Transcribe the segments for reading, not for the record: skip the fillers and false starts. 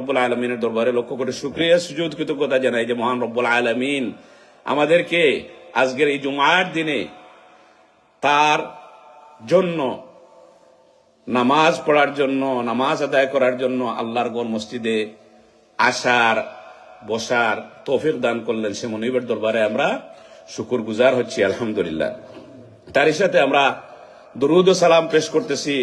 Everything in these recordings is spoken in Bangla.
রব্বুল আলমিনের দরবারে লক্ষ্য করে শুকরিয়া সুজুদ কৃতজ্ঞতা জানাই যে মহান রব্বুল আলমিন আমাদেরকে আজকের এই জুমার দিনে তার জন্য নামাজ পড়ার জন্য, নামাজ আদায় করার জন্য আল্লাহর ঘর মসজিদে আসার, বসার তৌফিক দান করলেন। সে মনিবের দরবারে আমরা শুকর গুজার হচ্ছি, আলহামদুলিল্লাহ। তারই সাথে আমরা দরুদ ও সালাম পেশ করতেছি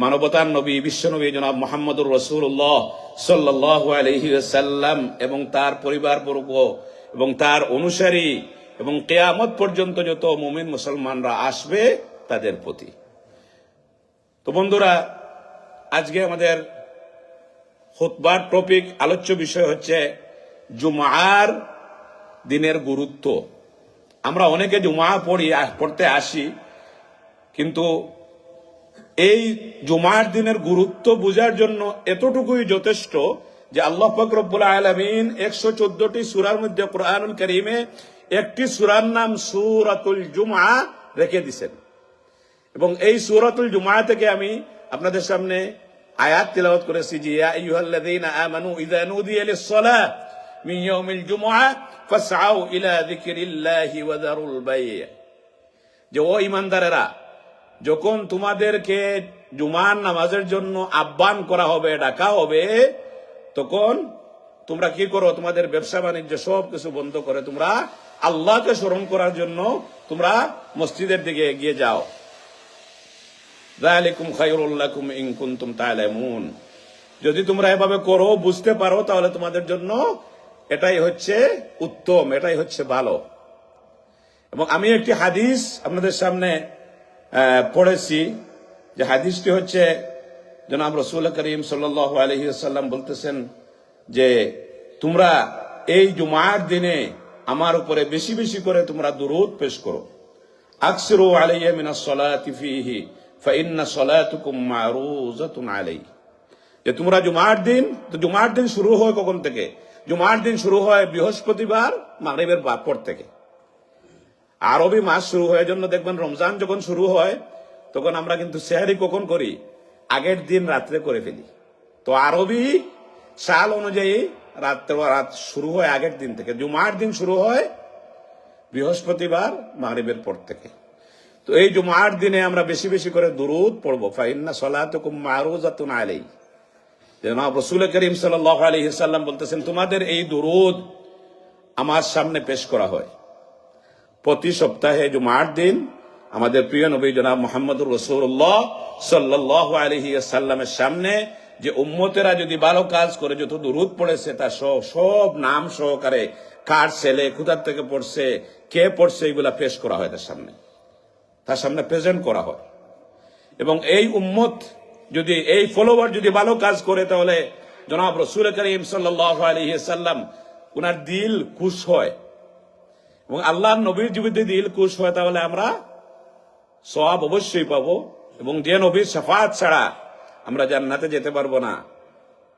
মানবতার নবী, বিশ্ব নবী জনাব মুহাম্মদুর রাসূলুল্লাহ সাল্লাল্লাহু আলাইহি ওয়াসাল্লাম এবং তার পরিবারবর্গ এবং তার অনুসারী এবং কিয়ামত পর্যন্ত যত মুমিন মুসলমানরা আসবে তাদের প্রতি। তো বন্ধুরা, আজকে আমাদের খুতবার টপিক, আলোচ্য বিষয় হচ্ছে জুমার দিনের গুরুত্ব। আমরা অনেকে জুমা পড়তে আসি, কিন্তু এই জুমার দিনের গুরুত্ব বোঝার জন্য এতটুকুই যথেষ্ট যে আল্লাহ পাক রব্বুল আলামিন 114টি সূরার মধ্যে কোরআনুল কারীমে একটি সূরার নাম সূরাতুল জুমআ রেখে দিয়েছেন। এবং এই সূরাতুল জুমআ থেকে আমি আপনাদের সামনে আয়াত তিলাওয়াত করেছি যে ইয়া আইয়ুহাল্লাযীনা আমানু ইযা নুদিয়া লিস-সালাহ মিন ইয়াউমিল জুমআ ফাসআউ ইলা যিকরিল্লাহি ওয়া যারুল বাই'। যে ও ঈমানদারেরা, যখন তোমাদেরকে জুমার নামাজের জন্য আহ্বান করা হবে, ডাকা হবে, তখন তোমরা কি করো? তোমাদের ব্যবসা বাণিজ্য সব কিছু বন্ধ করে তোমরা আল্লাহকে স্মরণ করার জন্য তোমরা মসজিদের দিকে এগিয়ে যাও। যালিকুম খায়রুল লাকুম ইন কুনতুম তা'লামুন। যদি তোমরা এভাবে করো, বুঝতে পারো, তাহলে তোমাদের জন্য এটাই হচ্ছে উত্তম, এটাই হচ্ছে ভালো। এবং আমি একটি হাদিস আপনাদের সামনে পড়েছি, যে হাদিসটি হচ্ছে জনাব রাসূল করিম সাল্লাল্লাহু আলাইহি ওয়াসাল্লাম বলতেছেন যে তোমরা এই জুমার দিনে আমার উপরে বেশি বেশি করে তোমরা দুরূদ পেশ করো। আকসিরু আলাইয়া মিনাস সালাতি ফীহি ফাইন্না সালাতুকুম মা'রুজাতুন আলাইহি। যে তোমরা জুমার দিন, তো জুমার দিন শুরু হয় কখন থেকে? জুমার দিন শুরু হয় বৃহস্পতিবার মাগরিবের পর থেকে। আরবি মাস শুরু হয় জন্য দেখবেন রমজান যখন শুরু হয় তখন আমরা কিন্তু সেহরি কখন করি? আগের দিন রাত্রে করে ফেলি। তো আরবি সাল অনুযায়ী রাত শুরু হয় আগের দিন থেকে। জুমার দিন শুরু হয় বৃহস্পতিবার মাগরিবের পর থেকে। তো এই জুমার দিনে আমরা বেশি বেশি করে দুরূদ পড়বো। ফাইন্না সালাতুকুম মা'রুজাতুন আলাইহি। জনাব রাসূল করিম সাল্লাল্লাহু আলাইহি ওয়াসাল্লাম বলতেছেন তোমাদের এই দুরূদ আমার সামনে পেশ করা হয় প্রতি সপ্তাহে জুমার দিন। আমাদের প্রিয় নবী জনাব মুহাম্মদুর রাসূলুল্লাহ সাল্লাল্লাহু আলাইহি ওয়াসাল্লামের সামনে যে উম্মতেরা যদি ভালো কাজ করে যত দুরূদ পড়েছে তার সব নাম সহকারে, কার ছেলে কোথার থেকে পড়ছে, কে পড়ছে, এগুলা পেশ করা হয় তার সামনে প্রেজেন্ট করা হয়। এবং এই উম্মত যদি, এই ফলোয়ার যদি ভালো কাজ করে, তাহলে জনাব রাসূল করিম সাল্লাল্লাহু আলাইহি ওয়াসাল্লাম উনার দিল খুশ হয়। এবং আল্লাহর নবীর যদি দিল খুশ হয় তাহলে আমরা সওয়াব অবশ্যই পাবো। এবং যে নবীর শাফাআত ছাড়া আমরা জান্নাতে যেতে পারবো না,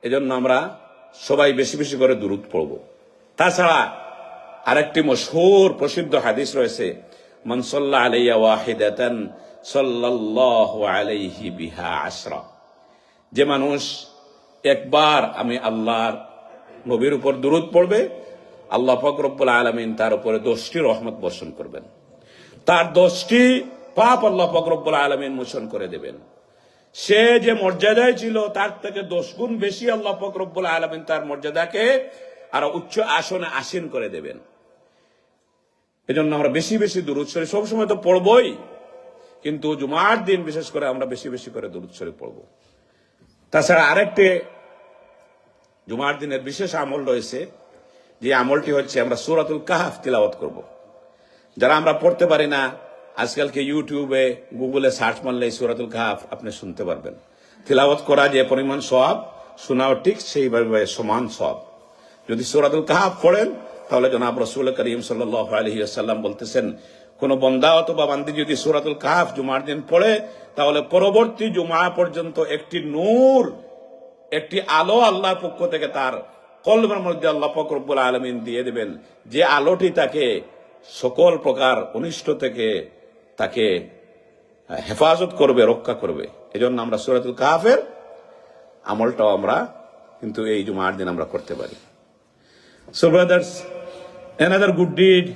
এজন্য আমরা সবাই বেশি বেশি করে দুরূদ পড়বো। তাছাড়া আরেকটি মশহুর প্রসিদ্ধ হাদিস রয়েছে, মান সাল্লা আলাইয়া ওয়াহিদাতান সাল্লাল্লাহু আলাইহি বিহা আশরা। যে মানুষ একবার আমি আল্লাহর নবীর উপর দুরূদ পড়বে, আল্লাহ পাক রব্বুল আলামিন তার উপরে 10টি রহমত বর্ষণ করবেন। তার 10টি পাপ আল্লাহ পাক রব্বুল আলামিন মোচন করে দেবেন। সে যে মর্যাদায় ছিল তার থেকে 10 গুণ বেশি আল্লাহ পাক রব্বুল আলামিন তার মর্যাদাকে আরো উচ্চ আসনে আসীন করে দেবেন। এজন্য আমরা বেশি বেশি দুরূদ শরীফ সবসময় তো পড়বই, কিন্তু জুমার দিন বিশেষ করে আমরা বেশি বেশি করে দুরূদ শরীফ পড়ব। তাছাড়া আরেকটি জুমার দিনের বিশেষ আমল রয়েছে, যে আমলটি হচ্ছে আমরা সূরাতুল কাহফ তিলাওয়াত করব। যারা আমরা পড়তে পারি না, আজকালকে ইউটিউবে গুগলে সার্চ মারলে সূরাতুল কাহফ আপনি শুনতে পারবেন। তিলাওয়াত করা যে পরিমাণ সওয়াব, শোনাও ঠিক সেইভাবে সমান সওয়াব। যদি সূরাতুল কাহফ পড়েন তাহলে জনাব রাসূল করিম সাল্লাল্লাহু আলাইহি ওয়াসাল্লাম বলতেছেন, কোন বান্দা অথবা বান্দি যদি সূরাতুল কাহফ জুমার দিন পড়ে, তাহলে পরবর্তী জুমা পর্যন্ত একটি নূর, একটি আলো আল্লাহর পক্ষ থেকে তার কলবের মধ্যে আল্লাহ পাক রব্বুল আলামিন দিয়ে দেবেন, যে আলোটি তাকে সকল প্রকার অনিষ্ট থেকে তাকে হেফাজত করবে, রক্ষা করবে। এজন্য আমরা সূরাতুল কাহফের আমলটাও আমরা কিন্তু এই জুমার দিন আমরা করতে পারি। So brothers, another good deed